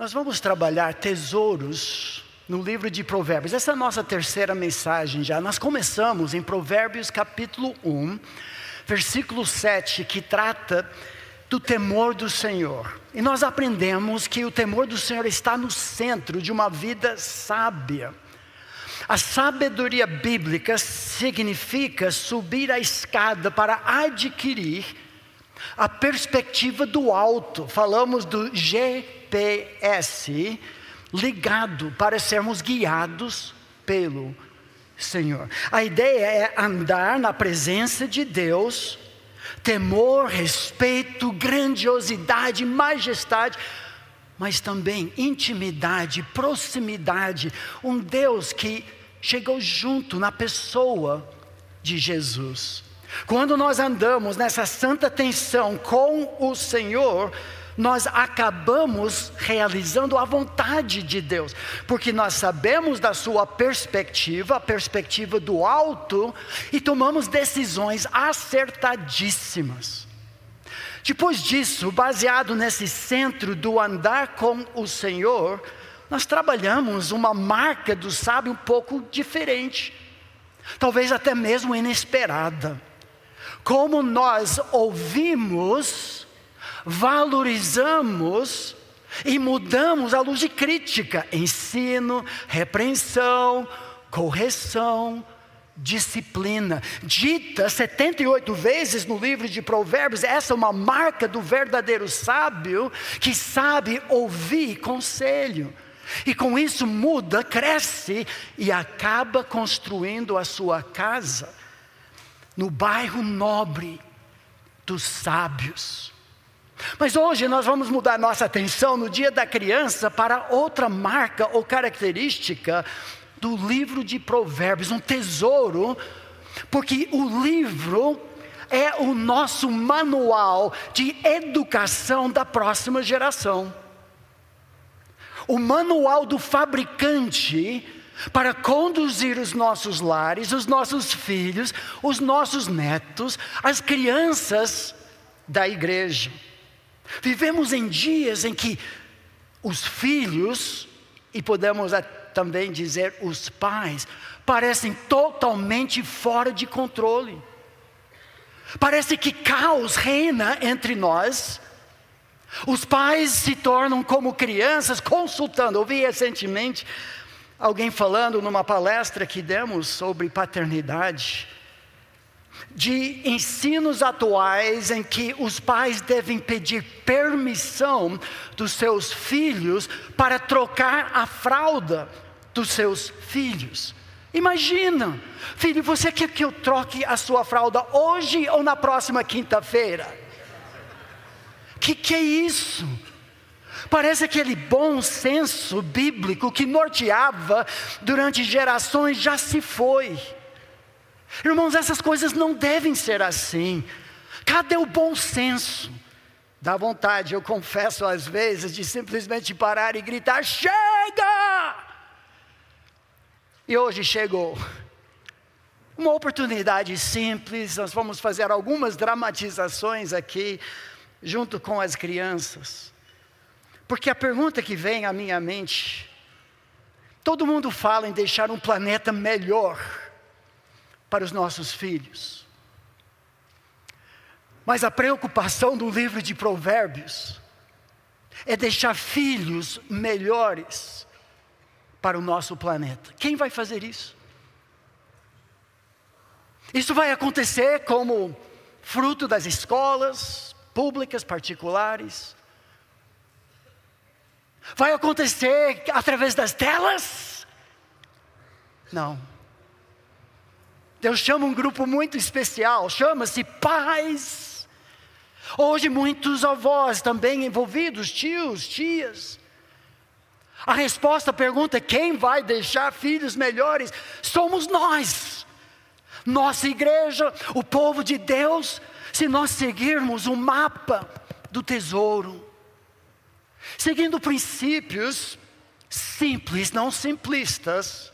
Nós vamos trabalhar tesouros no livro de Provérbios. Essa é a nossa terceira mensagem já. Nós começamos em Provérbios capítulo 1, versículo 7, que trata do temor do Senhor. E nós aprendemos que o temor do Senhor está no centro de uma vida sábia. A sabedoria bíblica significa subir a escada para adquirir a perspectiva do alto. Falamos do GPS ligado para sermos guiados pelo Senhor. A ideia é andar na presença de Deus, temor, respeito, grandiosidade, majestade, mas também intimidade, proximidade. Um Deus que chegou junto na pessoa de Jesus. Quando nós andamos nessa santa tensão com o Senhor, nós acabamos realizando a vontade de Deus, porque nós sabemos da sua perspectiva, a perspectiva do alto, e tomamos decisões acertadíssimas. Depois disso, baseado nesse centro do andar com o Senhor, nós trabalhamos uma marca do sábio um pouco diferente, talvez até mesmo inesperada. Como nós ouvimos, valorizamos e mudamos à luz de crítica, ensino, repreensão, correção, disciplina. Dita 78 vezes no livro de Provérbios, essa é uma marca do verdadeiro sábio, que sabe ouvir conselho. E com isso muda, cresce e acaba construindo a sua casa no bairro nobre dos sábios. Mas hoje nós vamos mudar nossa atenção no dia da criança para outra marca ou característica do livro de Provérbios, um tesouro, porque o livro é o nosso manual de educação da próxima geração. O manual do fabricante para conduzir os nossos lares, os nossos filhos, os nossos netos, as crianças da igreja. Vivemos em dias em que os filhos, e podemos também dizer os pais, parecem totalmente fora de controle. Parece que caos reina entre nós. Os pais se tornam como crianças, consultando. Ouvi recentemente alguém falando numa palestra que demos sobre paternidade, de ensinos atuais em que os pais devem pedir permissão dos seus filhos para trocar a fralda dos seus filhos. Imagina, filho, você quer que eu troque a sua fralda hoje ou na próxima quinta-feira? Que é isso? Parece aquele bom senso bíblico que norteava durante gerações já se foi. Irmãos, essas coisas não devem ser assim. Cadê o bom senso? Dá vontade, eu confesso às vezes, de simplesmente parar e gritar: chega! E hoje chegou uma oportunidade simples. Nós vamos fazer algumas dramatizações aqui, junto com as crianças. Porque a pergunta que vem à minha mente: todo mundo fala em deixar um planeta melhor para os nossos filhos, mas a preocupação do livro de Provérbios é deixar filhos melhores para o nosso planeta. Quem vai fazer isso? Isso vai acontecer como fruto das escolas públicas, particulares? Vai acontecer através das telas? Não. Deus chama um grupo muito especial, chama-se pais. Hoje muitos avós também envolvidos, tios, tias. A resposta à pergunta: quem vai deixar filhos melhores? Somos nós. Nossa igreja, o povo de Deus, se nós seguirmos o mapa do tesouro. Seguindo princípios simples, não simplistas,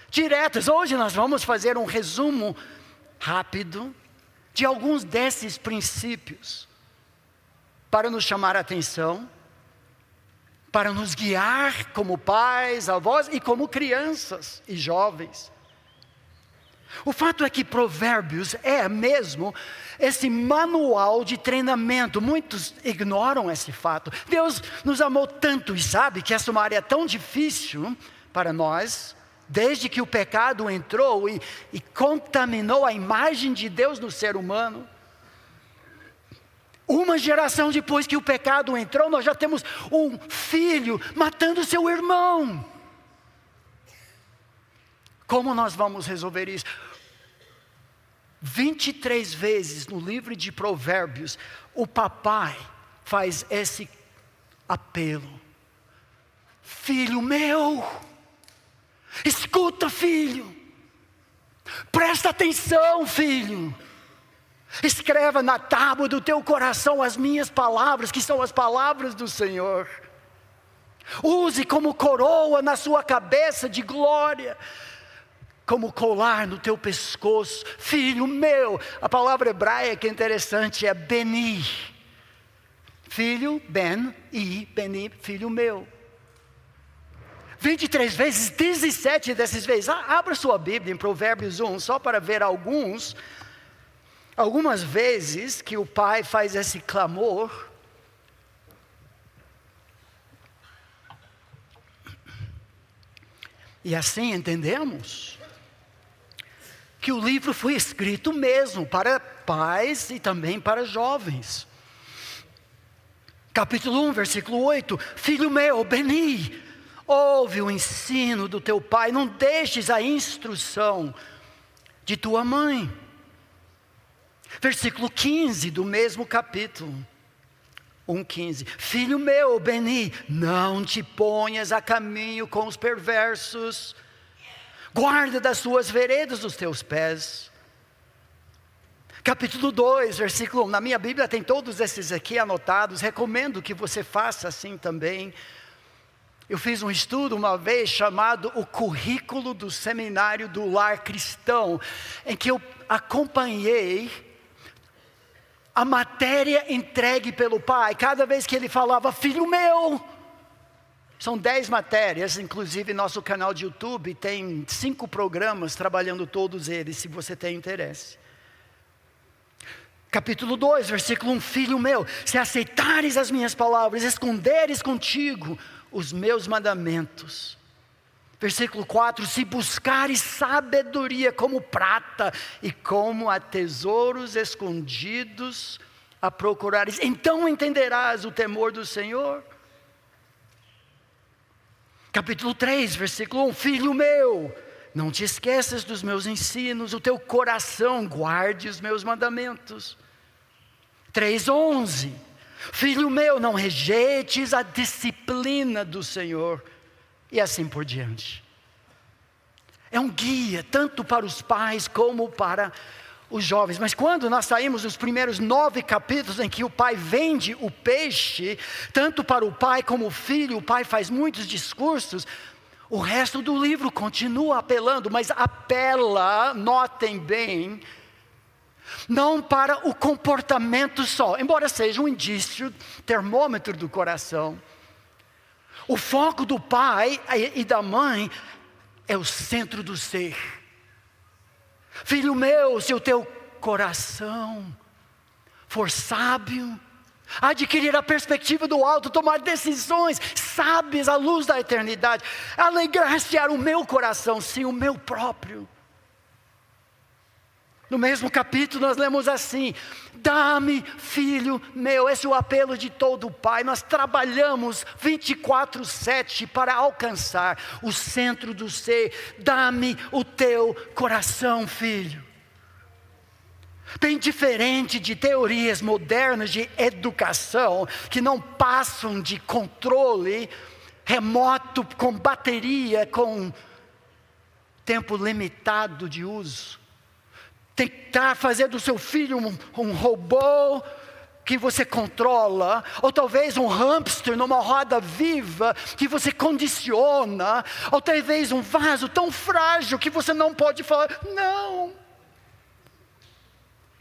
diretos. Hoje nós vamos fazer um resumo rápido de alguns desses princípios para nos chamar a atenção, para nos guiar como pais, avós e como crianças e jovens. O fato é que Provérbios é mesmo esse manual de treinamento. Muitos ignoram esse fato. Deus nos amou tanto e sabe que essa é uma área tão difícil para nós, desde que o pecado entrou e contaminou a imagem de Deus no ser humano. Uma geração depois que o pecado entrou, nós já temos um filho matando seu irmão. Como nós vamos resolver isso? 23 vezes no livro de Provérbios, o papai faz esse apelo. Filho meu, escuta, filho. Presta atenção, filho. Escreva na tábua do teu coração as minhas palavras, que são as palavras do Senhor. Use como coroa na sua cabeça de glória, como colar no teu pescoço. Filho meu, a palavra hebraica que é interessante é beni. Filho, ben, e beni, filho meu. 23 vezes, 17 dessas vezes. Abra sua Bíblia em Provérbios 1, só para ver algumas vezes que o pai faz esse clamor. E assim entendemos que o livro foi escrito mesmo para pais e também para jovens. Capítulo 1, versículo 8. Filho meu, beni, ouve o ensino do teu pai, não deixes a instrução de tua mãe. Versículo 15 do mesmo capítulo. 1,15. Filho meu, beni, não te ponhas a caminho com os perversos. Guarda das suas veredas os teus pés. Capítulo 2, versículo 1. Na minha Bíblia tem todos esses aqui anotados. Recomendo que você faça assim também. Eu fiz um estudo uma vez chamado O Currículo do Seminário do Lar Cristão, em que eu acompanhei a matéria entregue pelo pai. Cada vez que ele falava, filho meu. São 10 matérias, inclusive nosso canal de YouTube tem 5 programas trabalhando todos eles, se você tem interesse. Capítulo 2, versículo 1. Filho meu, se aceitares as minhas palavras, esconderes contigo os meus mandamentos. Versículo 4. Se buscares sabedoria como prata e como a tesouros escondidos a procurares, então entenderás o temor do Senhor. Capítulo 3, versículo 1. Filho meu, não te esqueças dos meus ensinos, o teu coração guarde os meus mandamentos. 3,11. Filho meu, não rejeites a disciplina do Senhor. E assim por diante. É um guia tanto para os pais como para os jovens. Mas quando nós saímos dos primeiros 9 capítulos em que o pai vende o peixe, tanto para o pai como o filho, o pai faz muitos discursos. O resto do livro continua apelando, mas apela, notem bem, não para o comportamento só, embora seja um indício, termômetro do coração. O foco do pai e da mãe é o centro do ser. Filho meu, se o teu coração for sábio, adquirir a perspectiva do alto, tomar decisões sábias à luz da eternidade, alegrar-se-á o meu coração, sim, o meu próprio. No mesmo capítulo nós lemos assim: dá-me, filho meu. Esse é o apelo de todo pai. Nós trabalhamos 24/7 para alcançar o centro do ser. Dá-me o teu coração, filho. Bem diferente de teorias modernas de educação, que não passam de controle remoto, com bateria, com tempo limitado de uso. Tentar fazer do seu filho um robô que você controla, ou talvez um hamster numa roda viva que você condiciona, ou talvez um vaso tão frágil que você não pode falar, não. O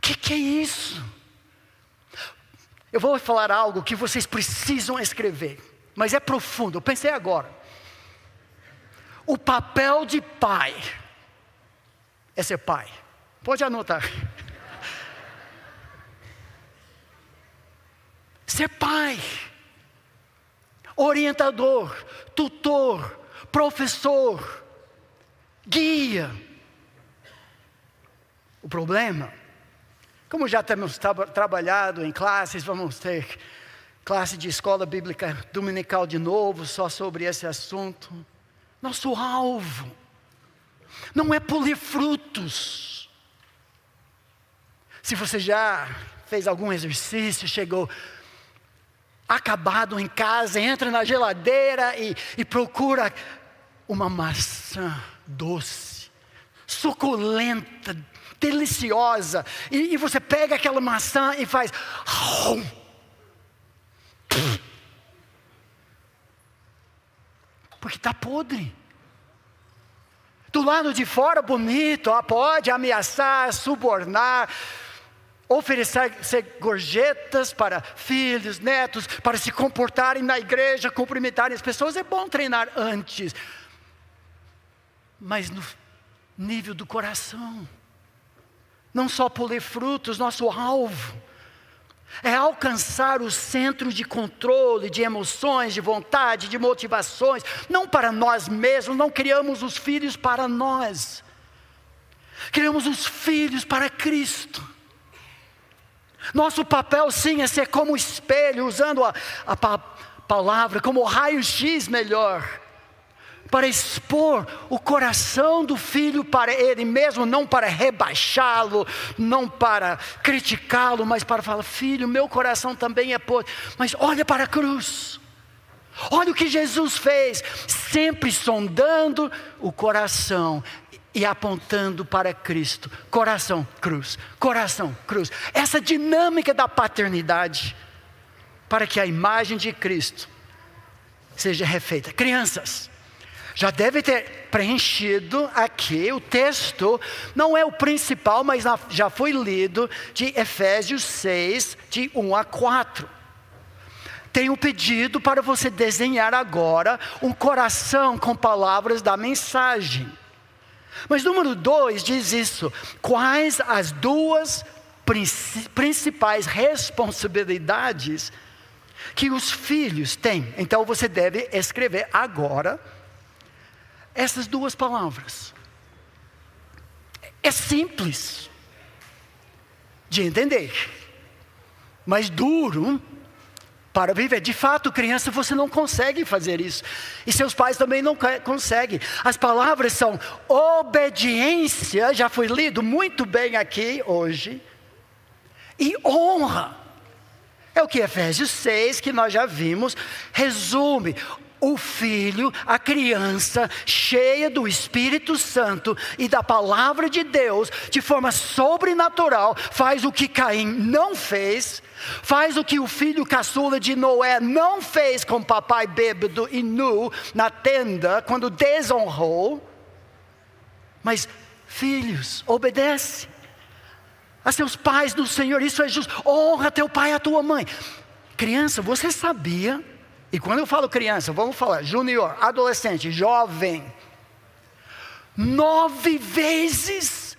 que é isso? Eu vou falar algo que vocês precisam escrever. mas é profundo. Eu pensei agora. O papel de pai é ser pai. Pode anotar. Ser pai, orientador, tutor, professor, guia. O problema, como já temos trabalhado em classes, vamos ter classe de escola bíblica dominical de novo, só sobre esse assunto. Nosso alvo não é colher frutos. Se você já fez algum exercício, chegou acabado em casa, entra na geladeira e procura uma maçã doce, suculenta, deliciosa, e você pega aquela maçã e faz porque está podre. Do lado de fora bonito, pode ameaçar, subornar, oferecer gorjetas para filhos, netos, para se comportarem na igreja, cumprimentarem as pessoas. É bom treinar antes, mas no nível do coração, não só colher frutos. Nosso alvo é alcançar o centro de controle, de emoções, de vontade, de motivações, não para nós mesmos. Não criamos os filhos para nós, criamos os filhos para Cristo. Nosso papel sim é ser como espelho, usando a palavra como raio-x melhor, para expor o coração do filho para ele mesmo, não para rebaixá-lo, não para criticá-lo, mas para falar: filho, meu coração também é podre, mas olha para a cruz, olha o que Jesus fez, sempre sondando o coração e apontando para Cristo. Coração, cruz, coração, cruz. Essa dinâmica da paternidade, para que a imagem de Cristo seja refeita. Crianças, já deve ter preenchido aqui o texto, não é o principal, mas já foi lido, de Efésios 6, de 1 a 4. Tenho pedido para você desenhar agora um coração com palavras da mensagem. Mas número 2 diz isso: quais as duas principais responsabilidades que os filhos têm? Então você deve escrever agora essas duas palavras. É simples de entender, mas duro para viver. De fato, criança, você não consegue fazer isso, e seus pais também não conseguem. As palavras são obediência, já foi lido muito bem aqui hoje, e honra. É o que Efésios 6, que nós já vimos, resume. O filho, a criança, cheia do Espírito Santo e da palavra de Deus, de forma sobrenatural, faz o que Caim não fez, faz o que o filho caçula de Noé não fez com papai bêbado e nu na tenda, quando desonrou. Mas filhos, obedece a seus pais do Senhor, isso é justo. Honra teu pai e a tua mãe. Criança, você sabia? E quando eu falo criança, vamos falar júnior, adolescente, jovem. 9 vezes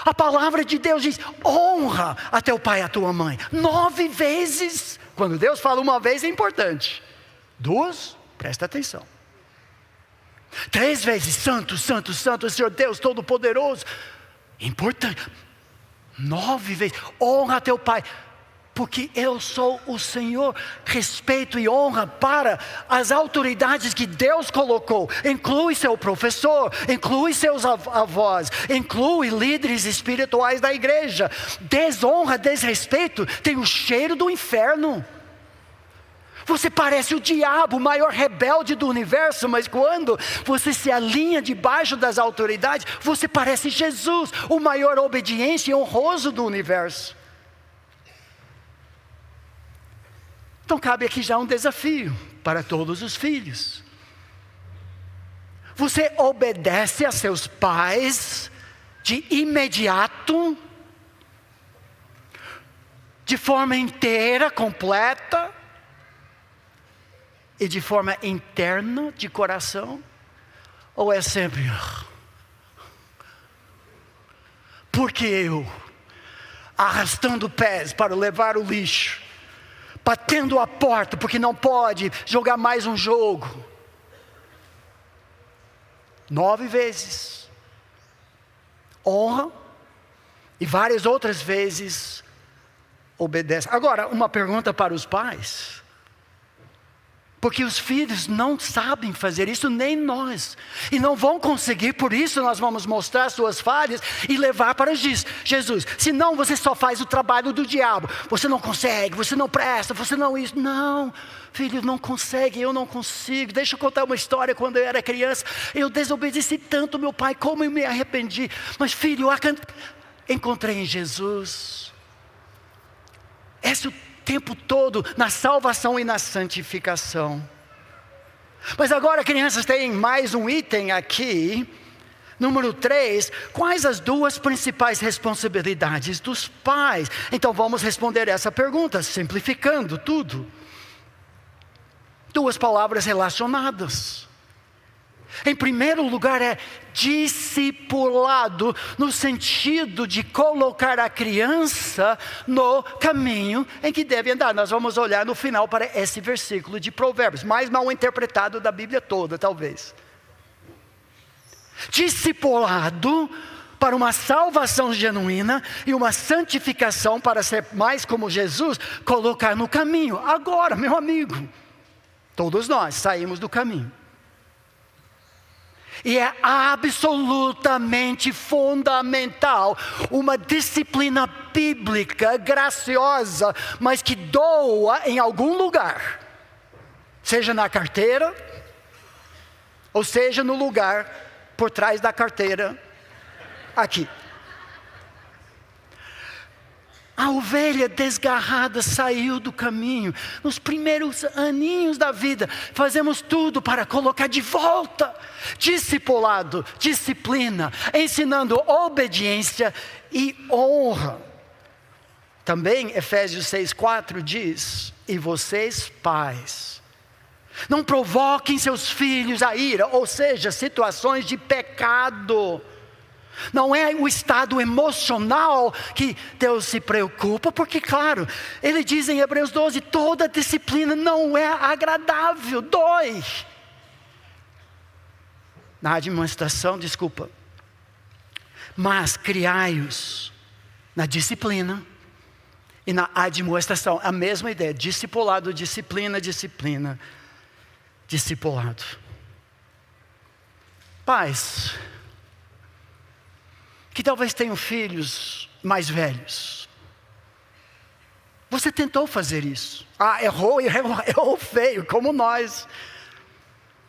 a palavra de Deus diz: honra a teu pai e a tua mãe. 9 vezes. Quando Deus fala uma vez é importante. 2, presta atenção. 3 vezes, santo, santo, santo, Senhor Deus Todo-Poderoso. Importante. 9 vezes, honra a teu pai. Porque eu sou o Senhor. Respeito e honra para as autoridades que Deus colocou. Inclui seu professor, inclui seus avós, inclui líderes espirituais da igreja. Desonra, desrespeito, tem o cheiro do inferno. Você parece o diabo, o maior rebelde do universo, mas quando você se alinha debaixo das autoridades, você parece Jesus, o maior obediente e honroso do universo. Então cabe aqui já um desafio para todos os filhos. Você obedece a seus pais de imediato, de forma inteira, completa? e de forma interna, de coração? Ou é sempre, porque eu, arrastando pés para levar o lixo, batendo a porta porque não pode jogar mais um jogo, 9 vezes, honra, e várias outras vezes obedece. Agora, uma pergunta para os pais, porque os filhos não sabem fazer isso, nem nós, e não vão conseguir. Por isso nós vamos mostrar suas falhas e levar para Jesus. Senão você só faz o trabalho do diabo. Você não consegue, você não presta, você não isso. Não, filho, não consegue, eu não consigo. Deixa eu contar uma história. Quando eu era criança, eu desobedeci tanto meu pai, como eu me arrependi. Mas filho, encontrei em Jesus. Esse é o tempo todo na salvação e na santificação. Mas agora, crianças, tem mais um item aqui, número 3, quais as 2 principais responsabilidades dos pais? Então vamos responder essa pergunta, simplificando tudo. 2 palavras relacionadas. Em primeiro lugar é discipulado, no sentido de colocar a criança no caminho em que deve andar. Nós vamos olhar no final para esse versículo de Provérbios, mais mal interpretado da Bíblia toda, talvez. Discipulado para uma salvação genuína e uma santificação para ser mais como Jesus, colocar no caminho. Agora, meu amigo, todos nós saímos do caminho. E é absolutamente fundamental uma disciplina bíblica graciosa, mas que doa em algum lugar. Seja na carteira, ou seja no lugar por trás da carteira, aqui. A ovelha desgarrada saiu do caminho. Nos primeiros aninhos da vida, fazemos tudo para colocar de volta. Discipulado, disciplina, ensinando obediência e honra. Também Efésios 6,4 diz: e vocês, pais, não provoquem seus filhos a ira, ou seja, situações de pecado. Não é o estado emocional que Deus se preocupa, porque claro, Ele diz em Hebreus 12, toda disciplina não é agradável, dói. Na administração, mas criai-os na disciplina e na admoestação, a mesma ideia, discipulado, disciplina, discipulado. Pais, que talvez tenham filhos mais velhos. Você tentou fazer isso. Errou feio, como nós.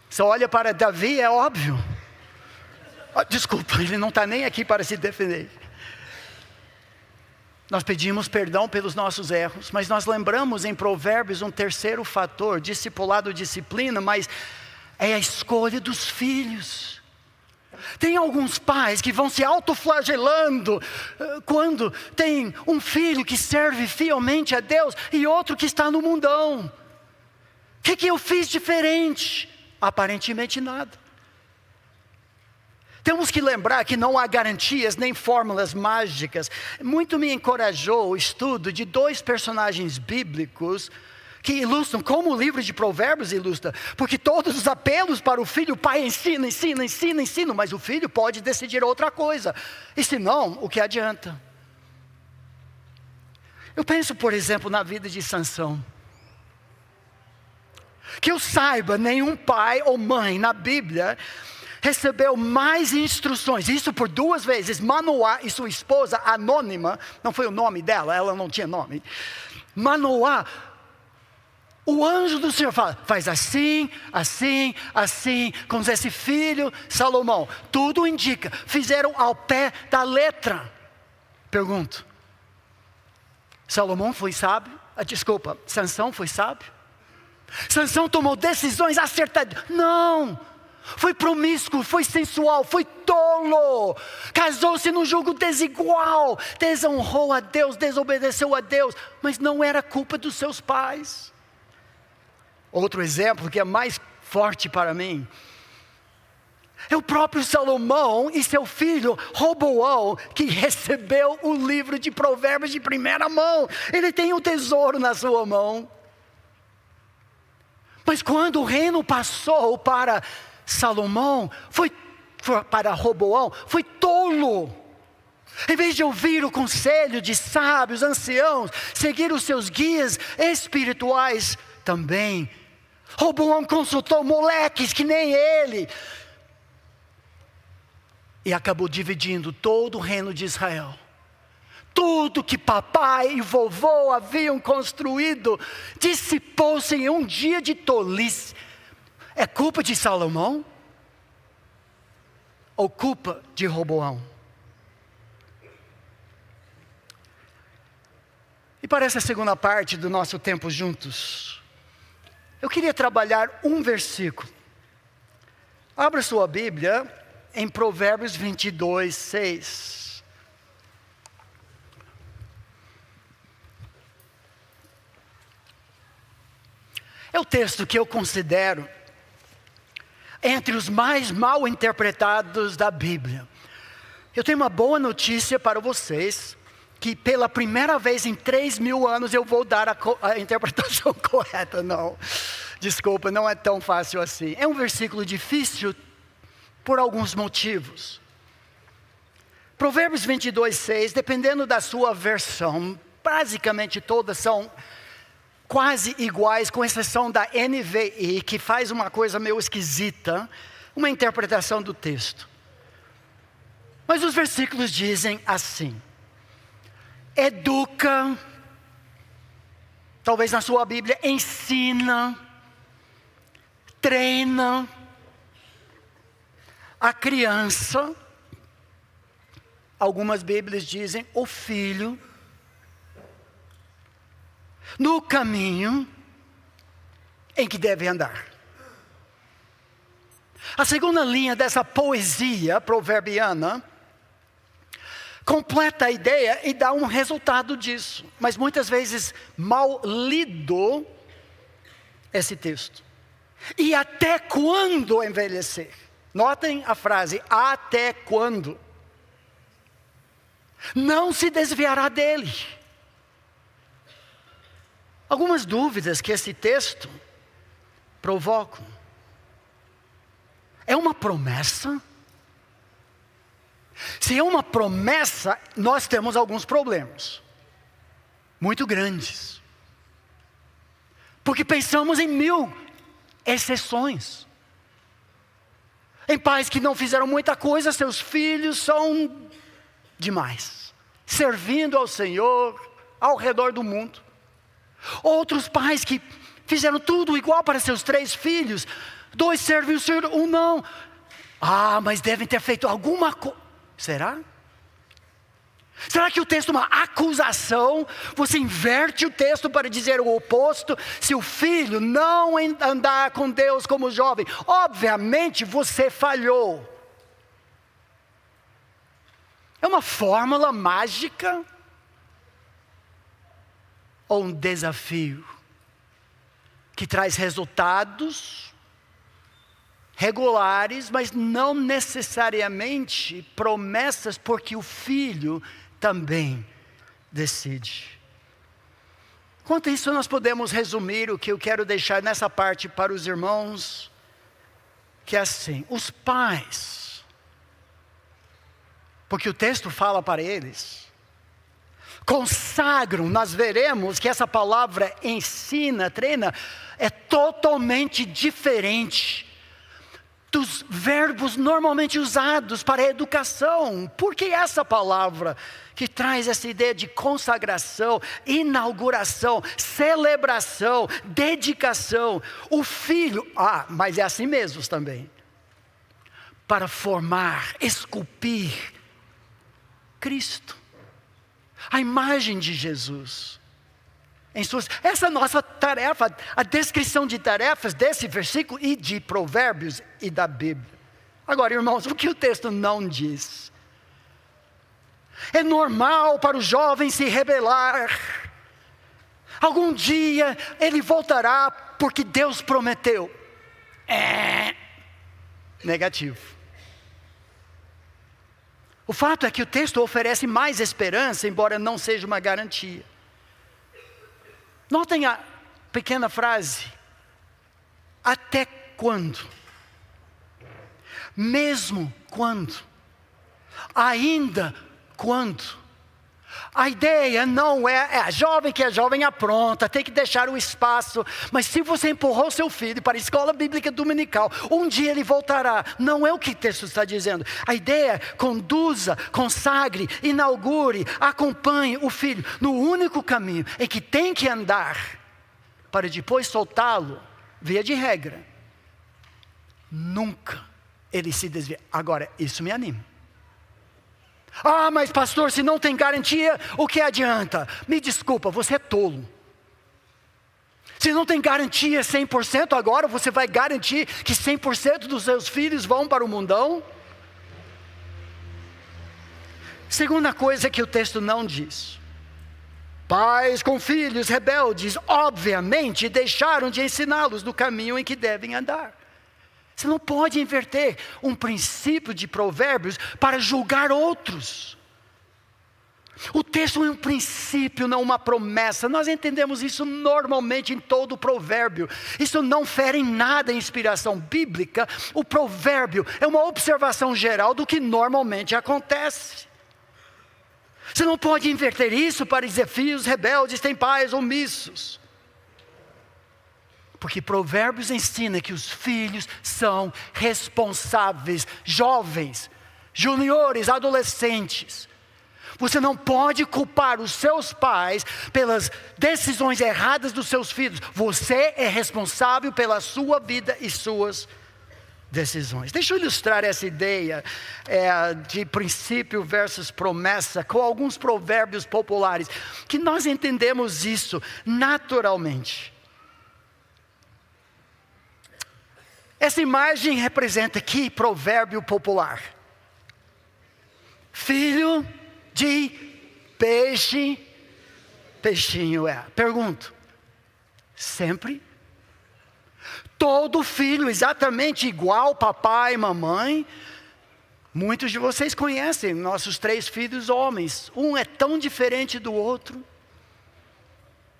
Você olha para Davi, é óbvio. Desculpa, ele não está nem aqui para se defender. Nós pedimos perdão pelos nossos erros, mas nós lembramos em Provérbios um terceiro fator, discipulado, disciplina, mas é a escolha dos filhos. Tem alguns pais que vão se autoflagelando quando tem um filho que serve fielmente a Deus e outro que está no mundão. O que eu fiz diferente? Aparentemente nada. Temos que lembrar que não há garantias nem fórmulas mágicas. Muito me encorajou o estudo de 2 personagens bíblicos que ilustram como o livro de Provérbios ilustra, porque todos os apelos para o filho, o pai ensina, mas o filho pode decidir outra coisa, e se não, o que adianta? Eu penso, por exemplo, na vida de Sansão. Que eu saiba, nenhum pai ou mãe na Bíblia recebeu mais instruções, isso por 2 vezes, Manoá e sua esposa anônima, não foi o nome dela, ela não tinha nome, Manoá, o anjo do Senhor fala, faz assim, com esse filho, Salomão. Tudo indica, fizeram ao pé da letra. Pergunto, Salomão foi sábio? Sansão foi sábio? Sansão tomou decisões acertadas? Não, foi promíscuo, foi sensual, foi tolo. Casou-se num julgo desigual, desonrou a Deus, desobedeceu a Deus, mas não era culpa dos seus pais. Outro exemplo que é mais forte para mim é o próprio Salomão e seu filho Roboão, que recebeu o livro de Provérbios de primeira mão. Ele tem um tesouro na sua mão. Mas quando o reino passou para Salomão, para Roboão, foi tolo. Em vez de ouvir o conselho de sábios, anciãos, seguir os seus guias espirituais também, Roboão consultou moleques que nem ele, e acabou dividindo todo o reino de Israel. Tudo que papai e vovô haviam construído dissipou-se em um dia de tolice. É culpa de Salomão? Ou culpa de Roboão? E para essa segunda parte do nosso tempo juntos, eu queria trabalhar um versículo. Abra sua Bíblia em Provérbios 22, 6. É o texto que eu considero entre os mais mal interpretados da Bíblia. Eu tenho uma boa notícia para vocês, que pela primeira vez em 3.000 anos eu vou dar a interpretação correta. Não, desculpa, não é tão fácil assim. É um versículo difícil por alguns motivos. Provérbios 22, 6, dependendo da sua versão, basicamente todas são quase iguais, com exceção da NVI, que faz uma coisa meio esquisita, uma interpretação do texto. Mas os versículos dizem assim: educa, talvez na sua Bíblia, ensina, treina a criança. Algumas Bíblias dizem o filho no caminho em que deve andar. A segunda linha dessa poesia proverbiana completa a ideia e dá um resultado disso, mas muitas vezes mal lido esse texto. E até quando envelhecer? Notem a frase, até quando? Não se desviará dele. Algumas dúvidas que esse texto provoca. É uma promessa? Se é uma promessa, nós temos alguns problemas muito grandes, porque pensamos em 1000 exceções, em pais que não fizeram muita coisa, seus filhos são demais, servindo ao Senhor ao redor do mundo. Outros pais que fizeram tudo igual para seus 3 filhos, 2 servem o Senhor, 1 não. Mas devem ter feito alguma coisa. Será? Será que o texto é uma acusação? Você inverte o texto para dizer o oposto? Se o filho não andar com Deus como jovem, obviamente você falhou. É uma fórmula mágica? Ou um desafio que traz resultados regulares, mas não necessariamente promessas, porque o filho também decide. Quanto a isso, nós podemos resumir o que eu quero deixar nessa parte para os irmãos, que é assim: os pais, porque o texto fala para eles, consagram. Nós veremos que essa palavra ensina, treina, é totalmente diferente dos verbos normalmente usados para a educação. Porque essa palavra que traz essa ideia de consagração, inauguração, celebração, dedicação, o filho, mas é assim mesmo também, para formar, esculpir Cristo, a imagem de Jesus. Essa é a nossa tarefa, a descrição de tarefas desse versículo e de Provérbios e da Bíblia. Agora, irmãos, o que o texto não diz? É normal para o jovem se rebelar. Algum dia ele voltará porque Deus prometeu. Negativo. O fato é que o texto oferece mais esperança, embora não seja uma garantia. Notem a pequena frase. Até quando? Mesmo quando? Ainda quando? A ideia não é a jovem que é jovem apronta, tem que deixar o espaço. Mas se você empurrou seu filho para a escola bíblica dominical, um dia ele voltará. Não é o que o texto está dizendo. A ideia é conduza, consagre, inaugure, acompanhe o filho no único caminho em que tem que andar, para depois soltá-lo, via de regra. Nunca ele se desvia. Agora, isso me anima. Ah, mas pastor, se não tem garantia, o que adianta? Me desculpa, você é tolo. Se não tem garantia 100%, agora você vai garantir que 100% dos seus filhos vão para o mundão? Segunda coisa que o texto não diz. Pais com filhos rebeldes, obviamente, deixaram de ensiná-los no caminho em que devem andar. Você não pode inverter um princípio de Provérbios para julgar outros. O texto é um princípio, não uma promessa. Nós entendemos isso normalmente em todo o provérbio. Isso não fere em nada a inspiração bíblica. O provérbio é uma observação geral do que normalmente acontece. Você não pode inverter isso para dizer filhos rebeldes têm pais omissos. Porque Provérbios ensina que os filhos são responsáveis, jovens, juniores, adolescentes. Você não pode culpar os seus pais pelas decisões erradas dos seus filhos. Você é responsável pela sua vida e suas decisões. Deixa eu ilustrar essa ideia de princípio versus promessa com alguns provérbios populares, que nós entendemos isso naturalmente. Essa imagem representa aqui provérbio popular. Filho de peixe, peixinho é. Pergunto, sempre? Todo filho exatamente igual papai e mamãe? Muitos de vocês conhecem nossos 3 filhos homens. Um é tão diferente do outro.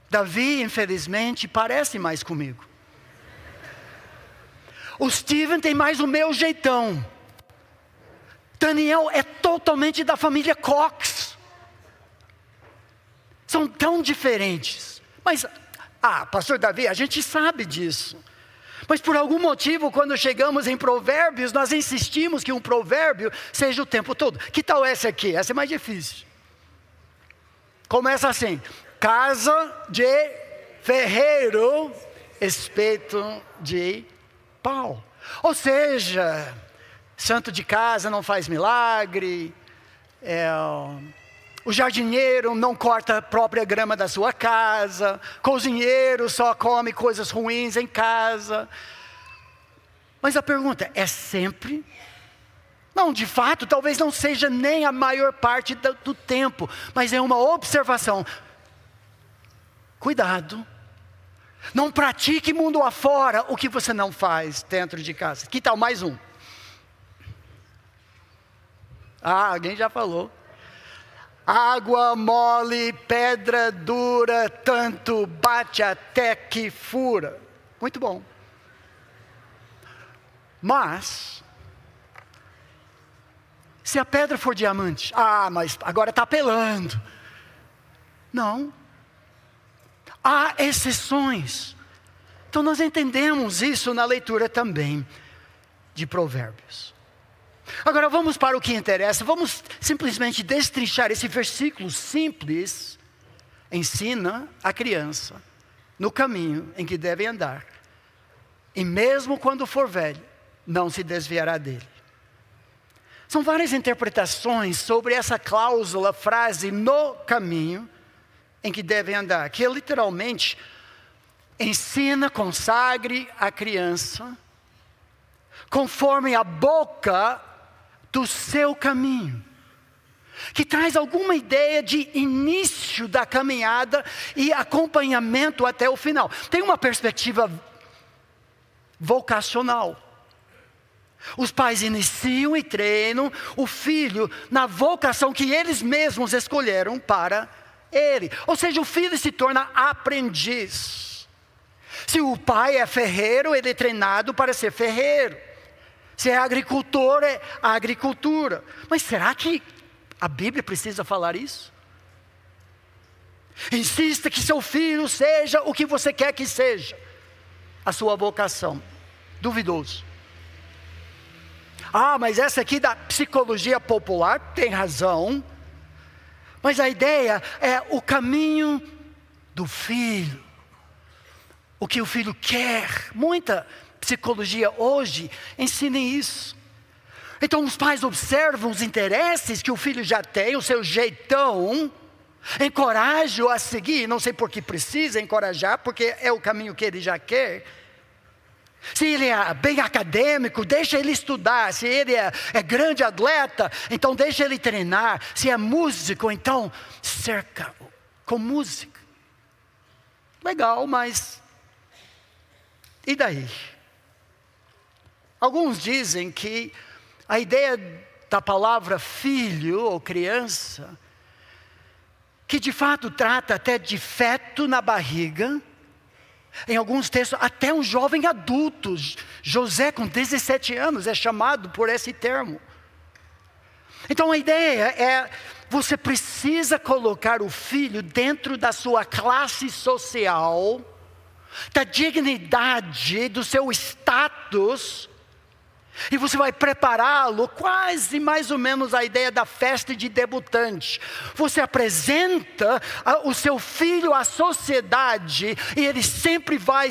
Davi, infelizmente, parece mais comigo. O Steven tem mais o meu jeitão. Daniel é totalmente da família Cox. São tão diferentes. Mas, pastor Davi, a gente sabe disso. Mas por algum motivo, quando chegamos em provérbios, nós insistimos que um provérbio seja o tempo todo. Que tal essa aqui? Essa é mais difícil. Começa assim: casa de ferreiro, espeto de pau. Ou seja, santo de casa não faz milagre, o jardineiro não corta a própria grama da sua casa, cozinheiro só come coisas ruins em casa. Mas a pergunta é sempre? Não, de fato, talvez não seja nem a maior parte do tempo, mas é uma observação. Cuidado. Não pratique mundo afora o que você não faz dentro de casa. Que tal mais um? Alguém já falou. Água mole, pedra dura, tanto bate até que fura. Muito bom. Mas, se a pedra for diamante, mas agora está apelando. Não. Há exceções. Então nós entendemos isso na leitura também de Provérbios. Agora vamos para o que interessa. Vamos simplesmente destrinchar esse versículo simples. Ensina a criança no caminho em que deve andar. E mesmo quando for velho, não se desviará dele. São várias interpretações sobre essa cláusula, frase, no caminho em que devem andar, que literalmente ensina, consagre a criança conforme a boca do seu caminho. que traz alguma ideia de início da caminhada e acompanhamento até o final. Tem uma perspectiva vocacional. Os pais iniciam e treinam o filho na vocação que eles mesmos escolheram para ele. Ou seja, o filho se torna aprendiz. Se o pai é ferreiro, ele é treinado para ser ferreiro. Se é agricultor, é a agricultura. Mas será que a Bíblia precisa falar isso? Insista que seu filho seja o que você quer que seja a sua vocação. Duvidoso. Mas essa aqui da psicologia popular tem razão. Mas a ideia é o caminho do filho. O que o filho quer. Muita psicologia hoje ensina isso. Então os pais observam os interesses que o filho já tem, o seu jeitão, encorajam-o a seguir. Não sei por que precisa encorajar, porque é o caminho que ele já quer. Se ele é bem acadêmico, deixa ele estudar. Se ele é grande atleta, então deixa ele treinar. Se é músico, então cerca-o com música. Legal, mas e daí? Alguns dizem que a ideia da palavra filho ou criança, que de fato trata até de feto na barriga, em alguns textos, até um jovem adulto, José com 17 anos, é chamado por esse termo. Então a ideia é, você precisa colocar o filho dentro da sua classe social, da dignidade, do seu status, e você vai prepará-lo, quase mais ou menos a ideia da festa de debutante. Você apresenta o seu filho à sociedade, e ele sempre vai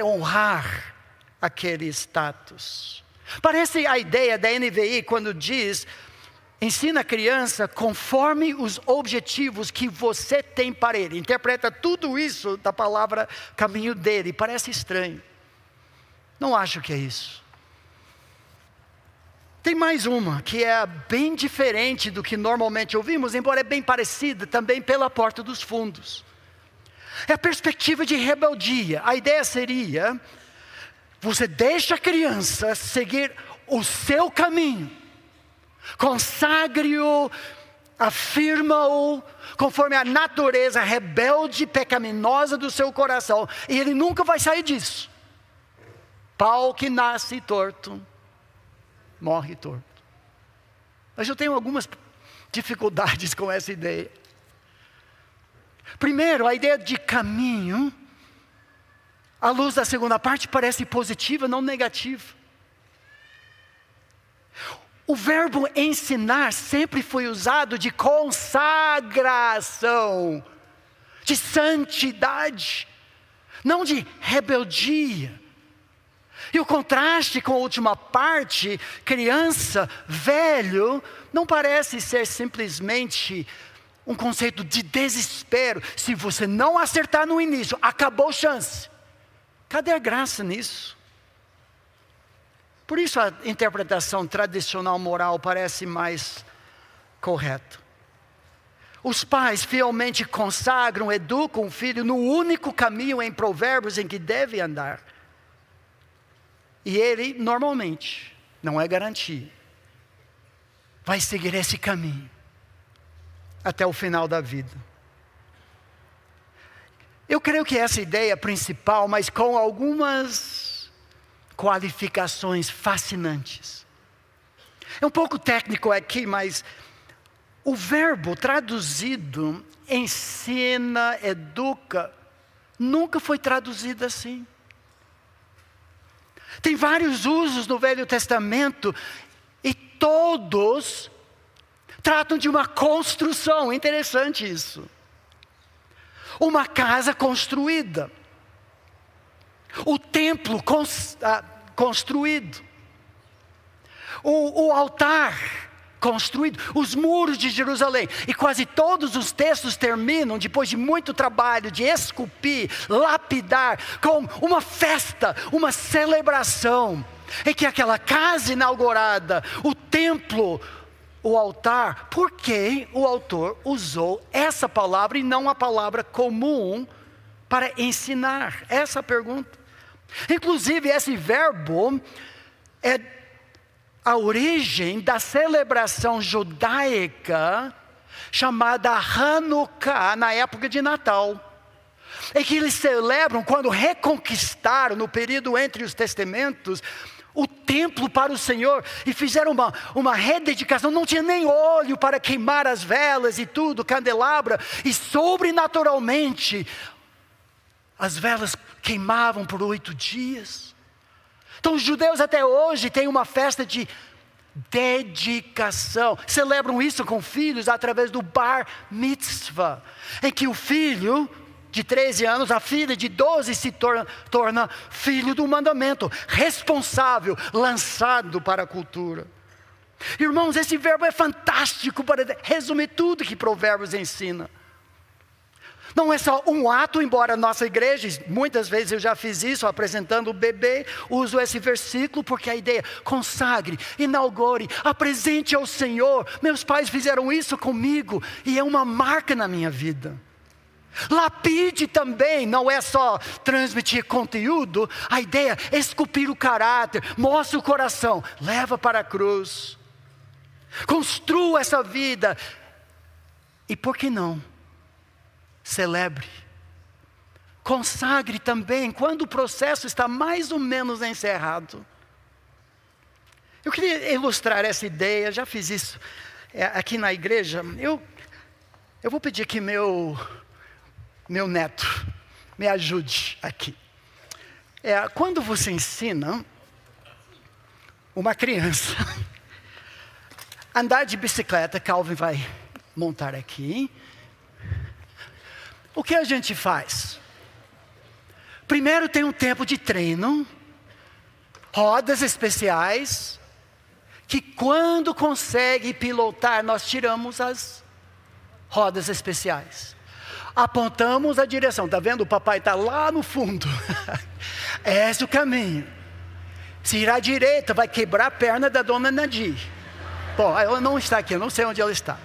honrar aquele status. Parece a ideia da NVI quando diz: ensina a criança conforme os objetivos que você tem para ele. Interpreta tudo isso da palavra caminho dele. Parece estranho. Não acho que é isso. Tem mais uma, que é bem diferente do que normalmente ouvimos, embora é bem parecida também pela porta dos fundos. É a perspectiva de rebeldia. A ideia seria, você deixa a criança seguir o seu caminho. Consagre-o, afirma-o, conforme a natureza rebelde e pecaminosa do seu coração. E ele nunca vai sair disso. Pau que nasce torto, morre torto. Mas eu tenho algumas dificuldades com essa ideia. Primeiro, a ideia de caminho, à luz da segunda parte, parece positiva, não negativa. O verbo ensinar sempre foi usado de consagração, de santidade, não de rebeldia. E o contraste com a última parte, criança, velho, não parece ser simplesmente um conceito de desespero. Se você não acertar no início, acabou a chance. Cadê a graça nisso? Por isso a interpretação tradicional moral parece mais correta. Os pais fielmente consagram, educam o filho no único caminho em Provérbios em que deve andar. E ele, normalmente, não é garantia, vai seguir esse caminho até o final da vida. Eu creio que essa ideia é principal, mas com algumas qualificações fascinantes. É um pouco técnico aqui, mas o verbo traduzido ensina, educa, nunca foi traduzido assim. Tem vários usos no Velho Testamento e todos tratam de uma construção. Interessante isso. Uma casa construída. O templo construído. O altar construído. Os muros de Jerusalém. E quase todos os textos terminam, depois de muito trabalho, de esculpir, lapidar, com uma festa, uma celebração, em que aquela casa inaugurada, o templo, o altar, por que o autor usou essa palavra e não a palavra comum para ensinar? Essa é a pergunta. Inclusive, esse verbo é a origem da celebração judaica chamada Hanukkah, na época de Natal. É que eles celebram quando reconquistaram, no período entre os testamentos, o templo para o Senhor, e fizeram uma rededicação. Não tinha nem óleo para queimar as velas e tudo, candelabra, e sobrenaturalmente as velas queimavam por 8 dias. Então os judeus até hoje têm uma festa de dedicação, celebram isso com filhos através do bar mitzvah, em que o filho de 13 anos, a filha de 12 se torna filho do mandamento, responsável, lançado para a cultura. Irmãos, esse verbo é fantástico para resumir tudo que Provérbios ensina. Não é só um ato, embora a nossa igreja, muitas vezes eu já fiz isso, apresentando o bebê, uso esse versículo, porque a ideia, consagre, inaugure, apresente ao Senhor. Meus pais fizeram isso comigo, e é uma marca na minha vida. Lapide também, não é só transmitir conteúdo, a ideia é esculpir o caráter, mostra o coração, leva para a cruz, construa essa vida, e por que não? Celebre, consagre também, quando o processo está mais ou menos encerrado. Eu queria ilustrar essa ideia, já fiz isso aqui na igreja, eu vou pedir que meu neto me ajude aqui. Quando você ensina uma criança a andar de bicicleta, Calvin vai montar aqui, o que a gente faz? Primeiro tem um tempo de treino, rodas especiais, que quando consegue pilotar, nós tiramos as rodas especiais. Apontamos a direção, está vendo? O papai está lá no fundo. Esse é o caminho. Se ir à direita, vai quebrar a perna da dona Nadir. Bom, ela não está aqui, eu não sei onde ela está.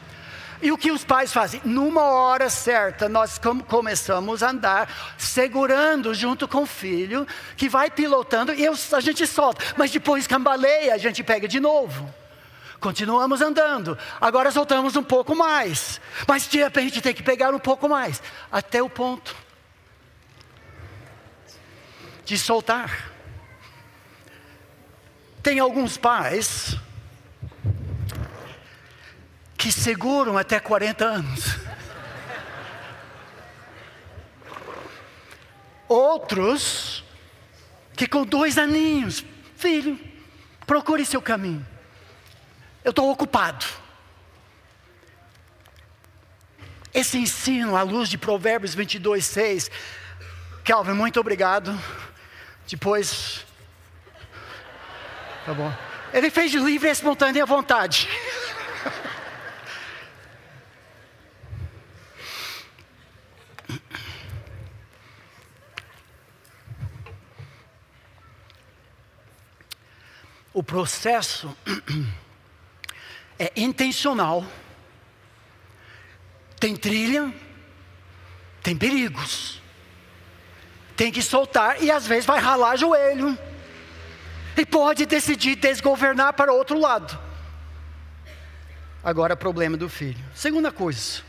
E o que os pais fazem? Numa hora certa, nós começamos a andar, segurando junto com o filho, que vai pilotando, e a gente solta. Mas depois cambaleia, a gente pega de novo. Continuamos andando, agora soltamos um pouco mais. Mas de repente tem que pegar um pouco mais, até o ponto de soltar. Tem alguns pais que seguram até 40 anos. Outros que com 2 aninhos, filho, procure seu caminho. Eu estou ocupado. Esse ensino à luz de Provérbios 22:6, Calvin, muito obrigado. Depois, tá bom. Ele fez de livre e espontânea vontade. O processo é intencional, tem trilha, tem perigos, tem que soltar e às vezes vai ralar joelho, e pode decidir desgovernar para outro lado. Agora, problema do filho. Segunda coisa,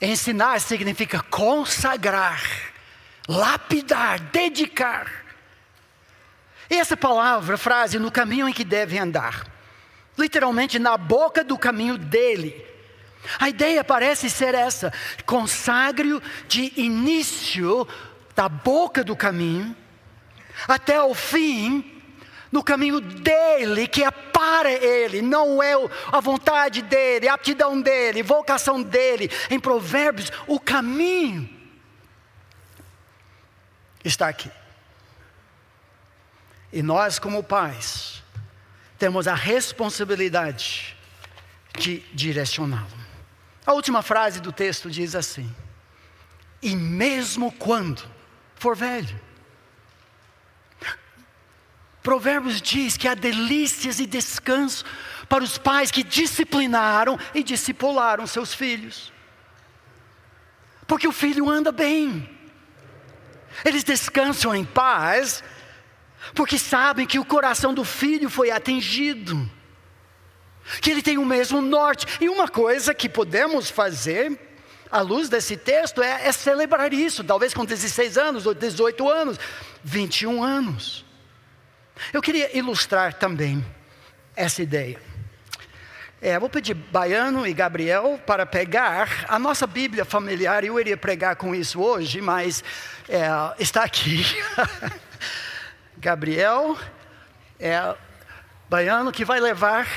ensinar significa consagrar, lapidar, dedicar. E essa palavra, frase, no caminho em que deve andar, literalmente na boca do caminho dele. A ideia parece ser essa: consagre-o de início da boca do caminho até o fim, no caminho dele, que é para ele, não é a vontade dele, a aptidão dele, vocação dele. Em Provérbios, o caminho está aqui. E nós, como pais, temos a responsabilidade de direcioná-lo. A última frase do texto diz assim: e mesmo quando for velho. Provérbios diz que há delícias e descanso para os pais que disciplinaram e discipularam seus filhos. Porque o filho anda bem. Eles descansam em paz, porque sabem que o coração do filho foi atingido. Que ele tem o mesmo norte. E uma coisa que podemos fazer, à luz desse texto, é celebrar isso. Talvez com 16 anos, ou 18 anos, 21 anos. Eu queria ilustrar também essa ideia. Vou pedir Baiano e Gabriel para pegar a nossa Bíblia familiar. Eu iria pregar com isso hoje, mas está aqui. Gabriel, Baiano, que vai levar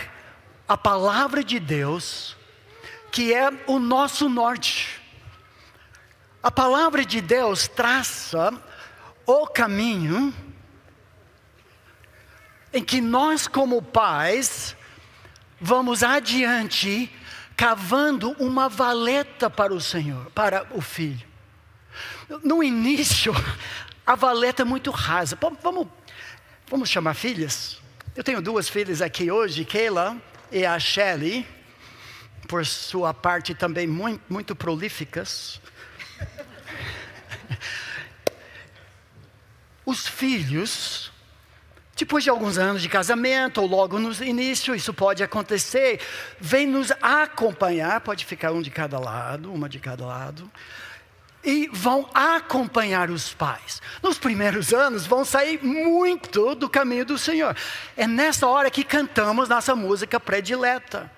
a palavra de Deus, que é o nosso norte. A palavra de Deus traça o caminho em que nós, como pais, vamos adiante, cavando uma valeta para o Senhor, para o filho. No início, a valeta é muito rasa. Vamos chamar filhas? Eu tenho 2 filhas aqui hoje, Keila e a Shelley, por sua parte também muito prolíficas. Os filhos, depois de alguns anos de casamento, ou logo no início, isso pode acontecer, vem nos acompanhar, pode ficar uma de cada lado, e vão acompanhar os pais. Nos primeiros anos, vão sair muito do caminho do Senhor. É nessa hora que cantamos nossa música predileta.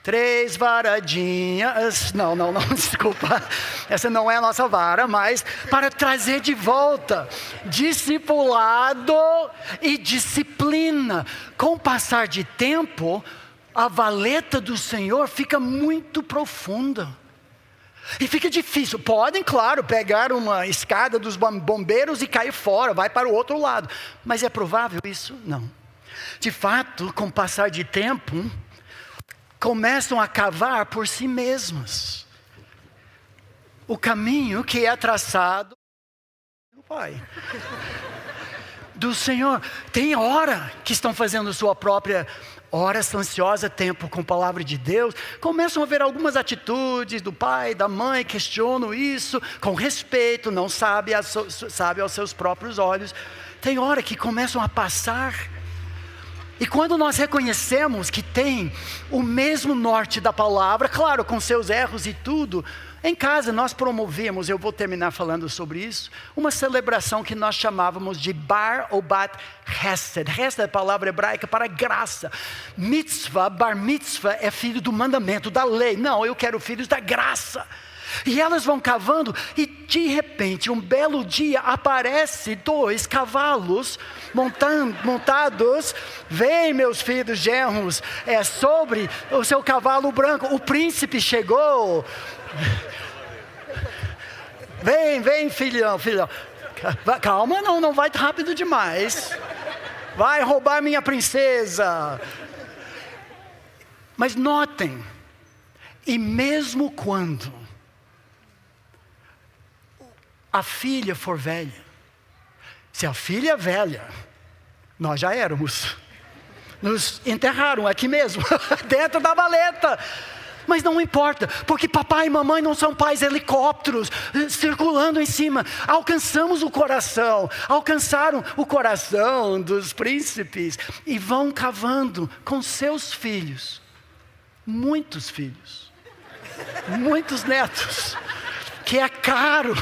3 varadinhas, não, desculpa, essa não é a nossa vara, mas para trazer de volta, discipulado e disciplina. Com o passar de tempo, a valeta do Senhor fica muito profunda. E fica difícil. Podem, claro, pegar uma escada dos bombeiros e cair fora, vai para o outro lado. Mas é provável isso? Não. De fato, com o passar de tempo, começam a cavar por si mesmas o caminho que é traçado do Pai, do Senhor. Tem hora que estão fazendo sua própria hora ansiosa, tempo com a palavra de Deus. Começam a ver algumas atitudes do pai, da mãe, questionam isso com respeito, não sabe aos seus próprios olhos. Tem hora que começam a passar. E quando nós reconhecemos que tem o mesmo norte da palavra, claro, com seus erros e tudo, em casa nós promovemos, eu vou terminar falando sobre isso, uma celebração que nós chamávamos de Bar ou Bat Hesed. Hesed é a palavra hebraica para graça. Mitzvah, Bar Mitzvah é filho do mandamento, da lei. Não, eu quero filhos da graça. E elas vão cavando e de repente, um belo dia, aparece 2 cavalos montados. Vem, meus filhos genros, sobre o seu cavalo branco. O príncipe chegou. Vem, filhão. Calma, não vai rápido demais. Vai roubar minha princesa. Mas notem, e mesmo quando a filha for velha, se a filha é velha, nós já éramos, nos enterraram aqui mesmo, dentro da valeta. Mas não importa, porque papai e mamãe não são pais helicópteros circulando em cima. Alcançaram o coração dos príncipes e vão cavando com seus filhos, muitos filhos, muitos netos, que é caro.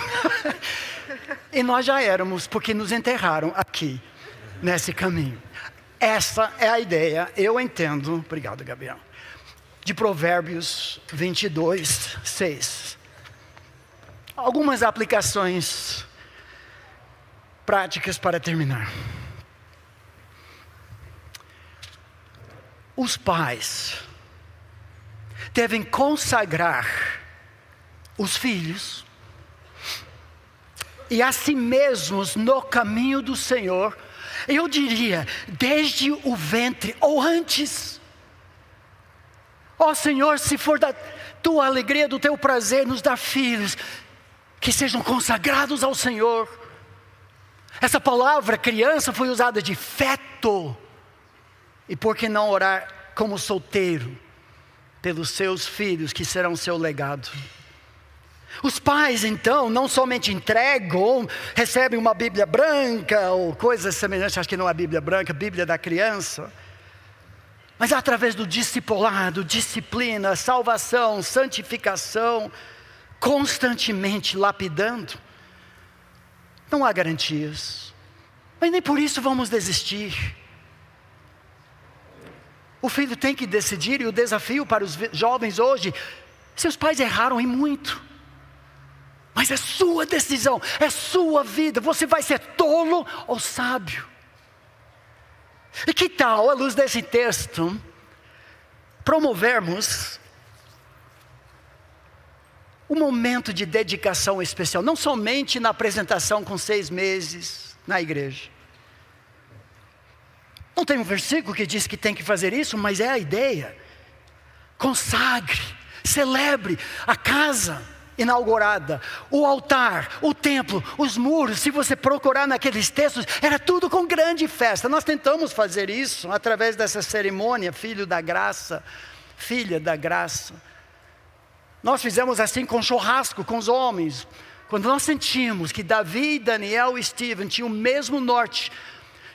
E nós já éramos, porque nos enterraram aqui, nesse caminho. Essa é a ideia, eu entendo, obrigado, Gabriel, de Provérbios 22, 6. Algumas aplicações práticas para terminar. Os pais devem consagrar os filhos e a si mesmos no caminho do Senhor, eu diria, desde o ventre ou antes. Ó Senhor, se for da tua alegria, do teu prazer, nos dar filhos que sejam consagrados ao Senhor. Essa palavra criança foi usada de feto. E por que não orar como solteiro pelos seus filhos que serão seu legado? Os pais então não somente entregam, recebem uma Bíblia branca ou coisas semelhantes, acho que não é Bíblia branca, Bíblia da criança, mas através do discipulado, disciplina, salvação, santificação, constantemente lapidando. Não há garantias, mas nem por isso vamos desistir. O filho tem que decidir, e o desafio para os jovens hoje: seus pais erraram em muito, mas é sua decisão, é sua vida. Você vai ser tolo ou sábio? E que tal, à luz desse texto, promovermos um momento de dedicação especial, não somente na apresentação com 6 meses na igreja. Não tem um versículo que diz que tem que fazer isso, mas é a ideia. Consagre, celebre a casa inaugurada, o altar, o templo, os muros. Se você procurar naqueles textos, era tudo com grande festa. Nós tentamos fazer isso através dessa cerimônia, filho da graça, filha da graça. Nós fizemos assim com churrasco, com os homens. Quando nós sentimos que Davi, Daniel e Steven tinham o mesmo norte,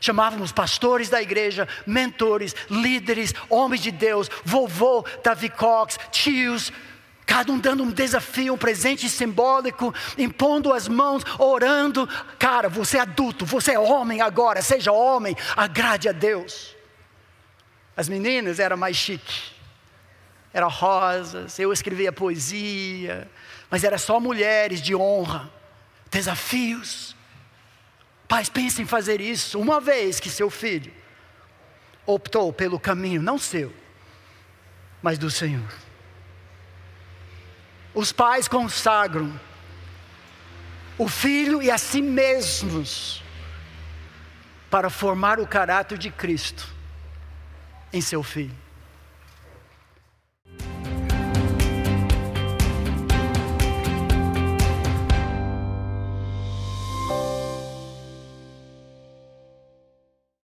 chamávamos pastores da igreja, mentores, líderes, homens de Deus, vovô Davi Cox, tios, cada um dando um desafio, um presente simbólico, impondo as mãos, orando. Cara, você é adulto, você é homem agora, seja homem, agrade a Deus. As meninas eram mais chique, eram rosas, eu escrevia poesia, mas era só mulheres de honra, desafios. Pais, pensem em fazer isso uma vez que seu filho optou pelo caminho, não seu, mas do Senhor. Os pais consagram o filho e a si mesmos para formar o caráter de Cristo em seu filho.